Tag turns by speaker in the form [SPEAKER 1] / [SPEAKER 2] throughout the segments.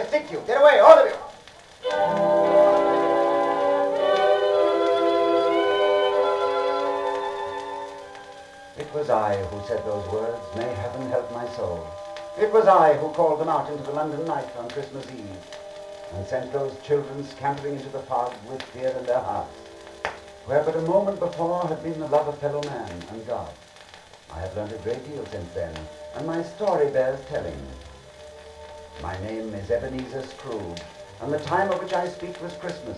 [SPEAKER 1] stick you. Get away, all of you. It was I who said those words, may heaven help my soul. It was I who called them out into the London night on Christmas Eve and sent those children scampering into the fog with fear in their hearts, where but a moment before had been the love of fellow man and God. I have learned a great deal since then, and my story bears telling. My name is Ebenezer Scrooge, and the time of which I speak was Christmas,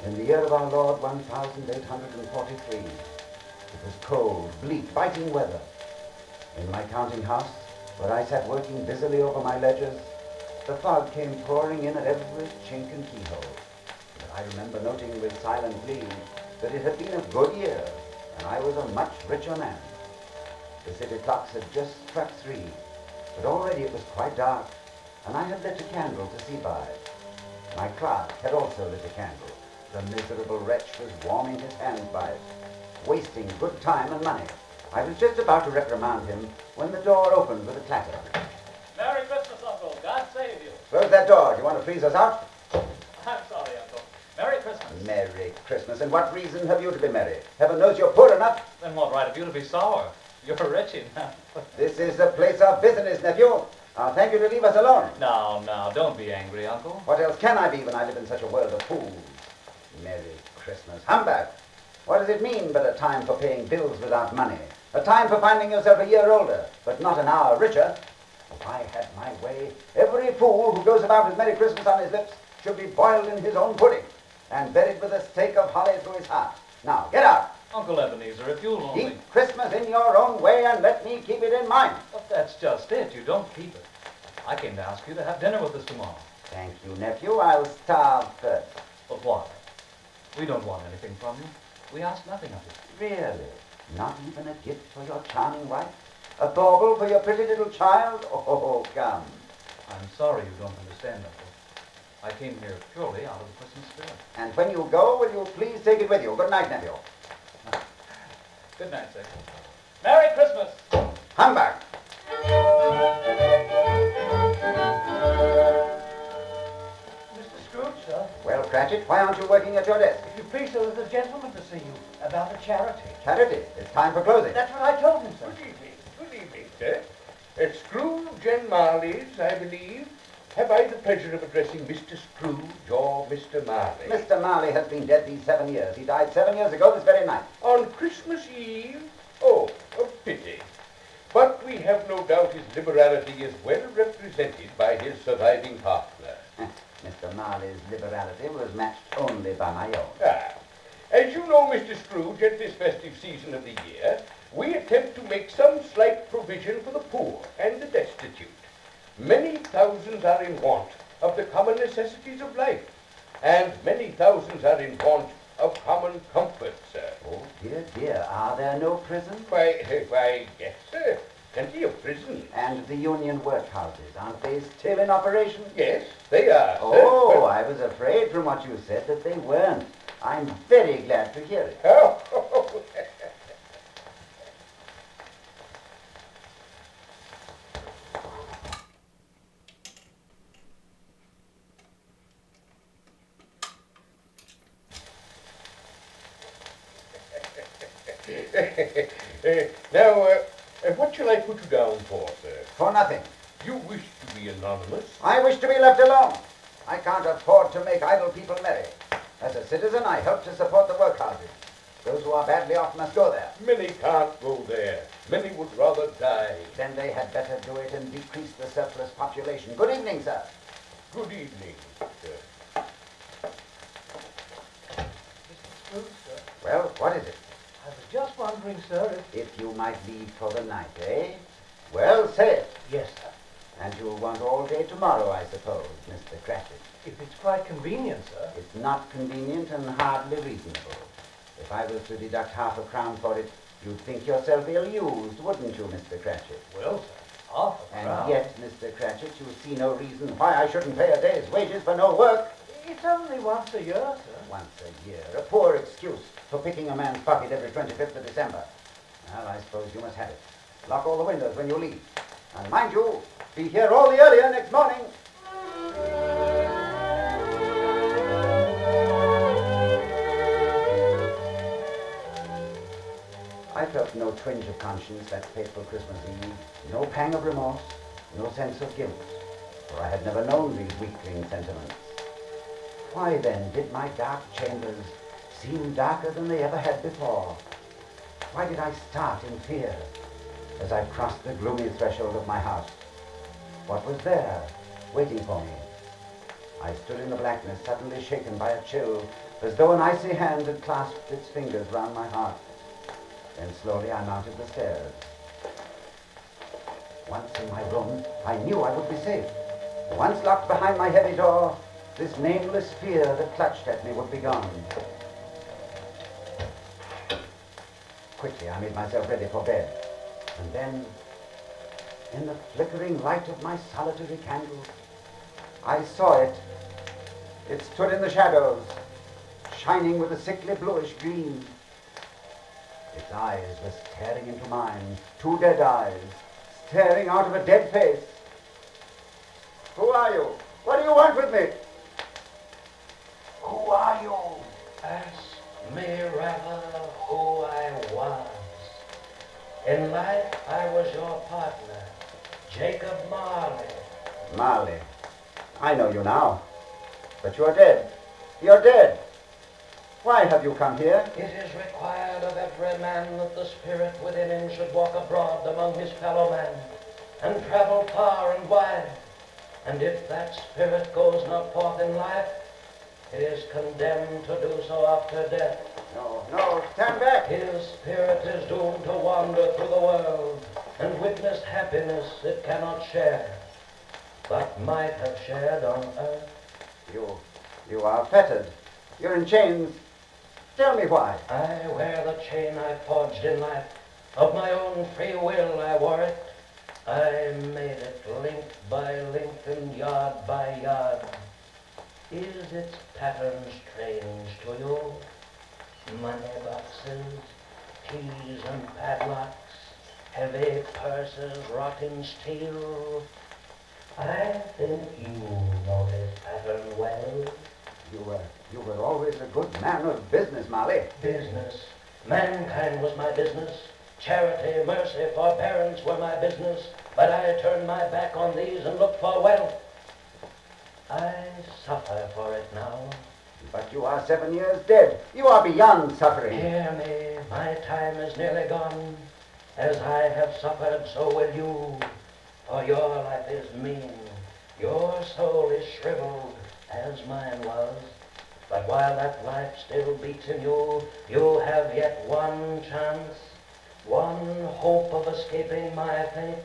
[SPEAKER 1] in the year of our Lord 1843. It was cold, bleak, biting weather. In my counting house, where I sat working busily over my ledgers, the fog came pouring in at every chink and keyhole. But I remember noting with silent glee that it had been a good year, and I was a much richer man. The city clocks had just struck 3, but already it was quite dark, and I had lit a candle to see by. My clerk had also lit a candle. The miserable wretch was warming his hands by it, wasting good time and money. I was just about to reprimand him when the door opened with a clatter.
[SPEAKER 2] Merry Christmas, Uncle. God save you.
[SPEAKER 1] Close that door. Do you want to freeze us out?
[SPEAKER 2] I'm sorry, Uncle. Merry Christmas.
[SPEAKER 1] Merry Christmas. And what reason have you to be merry? Heaven knows you're poor enough.
[SPEAKER 2] Then what right have you to be sour? You're rich enough.
[SPEAKER 1] This is a place of business, nephew. I'll thank you to leave us alone.
[SPEAKER 2] No, don't be angry, Uncle.
[SPEAKER 1] What else can I be when I live in such a world of fools? Merry Christmas. Humbug. What does it mean but a time for paying bills without money? A time for finding yourself a year older, but not an hour richer? If I had my way, every fool who goes about with Merry Christmas on his lips should be boiled in his own pudding and buried with a stake of holly through his heart. Now, get out.
[SPEAKER 2] Uncle Ebenezer, if you'll only...
[SPEAKER 1] Keep Christmas in your own way and let me keep it in mine.
[SPEAKER 2] But that's just it. You don't keep it. I came to ask you to have dinner with us tomorrow.
[SPEAKER 1] Thank you, nephew. I'll starve first.
[SPEAKER 2] But why? We don't want anything from you. We ask nothing of you.
[SPEAKER 1] Really? Not even a gift for your charming wife? A bauble for your pretty little child? Oh, come.
[SPEAKER 2] I'm sorry you don't understand, Uncle. I came here purely out of the Christmas spirit.
[SPEAKER 1] And when you go, will you please take it with you? Good night, nephew.
[SPEAKER 2] Good night, sir. Merry Christmas!
[SPEAKER 1] Humbug!
[SPEAKER 3] Mr. Scrooge, sir.
[SPEAKER 1] Well, Cratchit, why aren't you working at your desk?
[SPEAKER 3] If you please, sir, there's a gentleman to see you about a charity.
[SPEAKER 1] Charity, it's time for closing.
[SPEAKER 3] That's what I told him, sir.
[SPEAKER 4] Good evening, sir. Scrooge and Marley's, I believe. Have I the pleasure of addressing Mr. Scrooge or Mr. Marley?
[SPEAKER 1] Mr. Marley has been dead these 7 years. He died 7 years ago this very night.
[SPEAKER 4] On Christmas Eve? Oh, a pity. But we have no doubt his liberality is well represented by his surviving partner.
[SPEAKER 1] Mr. Marley's liberality was matched only by my own.
[SPEAKER 4] As you know, Mr. Scrooge, at this festive season of the year, we attempt to make some slight provision for the poor and the destitute. Many thousands are in want of the common necessities of life, and many thousands are in want of common comfort, sir.
[SPEAKER 1] Oh, dear, dear, are there no prisons?
[SPEAKER 4] Why, yes, sir. Plenty of prisons.
[SPEAKER 1] And the union workhouses, aren't they still in operation?
[SPEAKER 4] Yes, they are,
[SPEAKER 1] Oh,
[SPEAKER 4] sir.
[SPEAKER 1] I was afraid from what you said that they weren't. I'm very glad to hear it.
[SPEAKER 4] Oh, Now, what shall I put you down for, sir?
[SPEAKER 1] For nothing.
[SPEAKER 4] You wish to be anonymous?
[SPEAKER 1] I wish to be left alone. I can't afford to make idle people merry. As a citizen, I help to support the workhouses. Those who are badly off must go there.
[SPEAKER 4] Many can't go there. Many would rather die.
[SPEAKER 1] Then they had better do it and decrease the surplus population. Good evening, sir.
[SPEAKER 4] Good evening, sir.
[SPEAKER 3] Mr. Scrooge, sir.
[SPEAKER 1] Well, what is it?
[SPEAKER 3] I was just wondering, sir,
[SPEAKER 1] If you might leave for the night, eh? Well, say it.
[SPEAKER 3] Yes, sir.
[SPEAKER 1] And you'll want all day tomorrow, I suppose, Mr. Cratchit.
[SPEAKER 3] If it's quite convenient, sir.
[SPEAKER 1] It's not convenient and hardly reasonable. If I was to deduct £0.5 for it, you'd think yourself ill-used, wouldn't you, Mr. Cratchit?
[SPEAKER 3] Well, sir, half a crown.
[SPEAKER 1] And yet, Mr. Cratchit, you see no reason why I shouldn't pay a day's wages for no work.
[SPEAKER 3] It's only once a year, sir.
[SPEAKER 1] Once a year. A poor excuse for picking a man's pocket every 25th of December. Well, I suppose you must have it. Lock all the windows when you leave. And mind you, be here all the earlier next morning. But no twinge of conscience that fateful Christmas Eve, no pang of remorse, no sense of guilt, for I had never known these weakling sentiments. Why then did my dark chambers seem darker than they ever had before? Why did I start in fear as I crossed the gloomy threshold of my house? What was there, waiting for me? I stood in the blackness, suddenly shaken by a chill, as though an icy hand had clasped its fingers round my heart. Then slowly I mounted the stairs. Once in my room, I knew I would be safe. Once locked behind my heavy door, this nameless fear that clutched at me would be gone. Quickly, I made myself ready for bed. And then, in the flickering light of my solitary candle, I saw it. It stood in the shadows, shining with a sickly bluish gleam. Its eyes were staring into mine, two dead eyes, staring out of a dead face. Who are you? What do you want with me? Who are you?
[SPEAKER 5] Ask me rather who I was. In life, I was your partner, Jacob Marley.
[SPEAKER 1] Marley. I know you now. But you're dead. You're dead. Why have you come here?
[SPEAKER 5] It is required of every man that the spirit within him should walk abroad among his fellow men, and travel far and wide. And if that spirit goes not forth in life, it is condemned to do so after death.
[SPEAKER 1] No, stand back.
[SPEAKER 5] His spirit is doomed to wander through the world and witness happiness it cannot share, but might have shared on earth.
[SPEAKER 1] You are fettered. You're in chains. Tell me why.
[SPEAKER 5] I wear the chain I forged in life. Of my own free will I wore it. I made it link by link and yard by yard. Is its pattern strange to you? Money boxes, keys and padlocks, heavy purses wrought in steel. I think you know this pattern well.
[SPEAKER 1] You were always a good man of business, Marley.
[SPEAKER 5] Business. Mankind was my business. Charity, mercy, forbearance were my business. But I turned my back on these and looked for wealth. I suffer for it now.
[SPEAKER 1] But you are 7 years dead. You are beyond suffering.
[SPEAKER 5] Hear me, my time is nearly gone. As I have suffered, so will you. For your life is mean. Your soul is shriveled, as mine was. But while that life still beats in you, you have yet one chance, one hope of escaping my fate.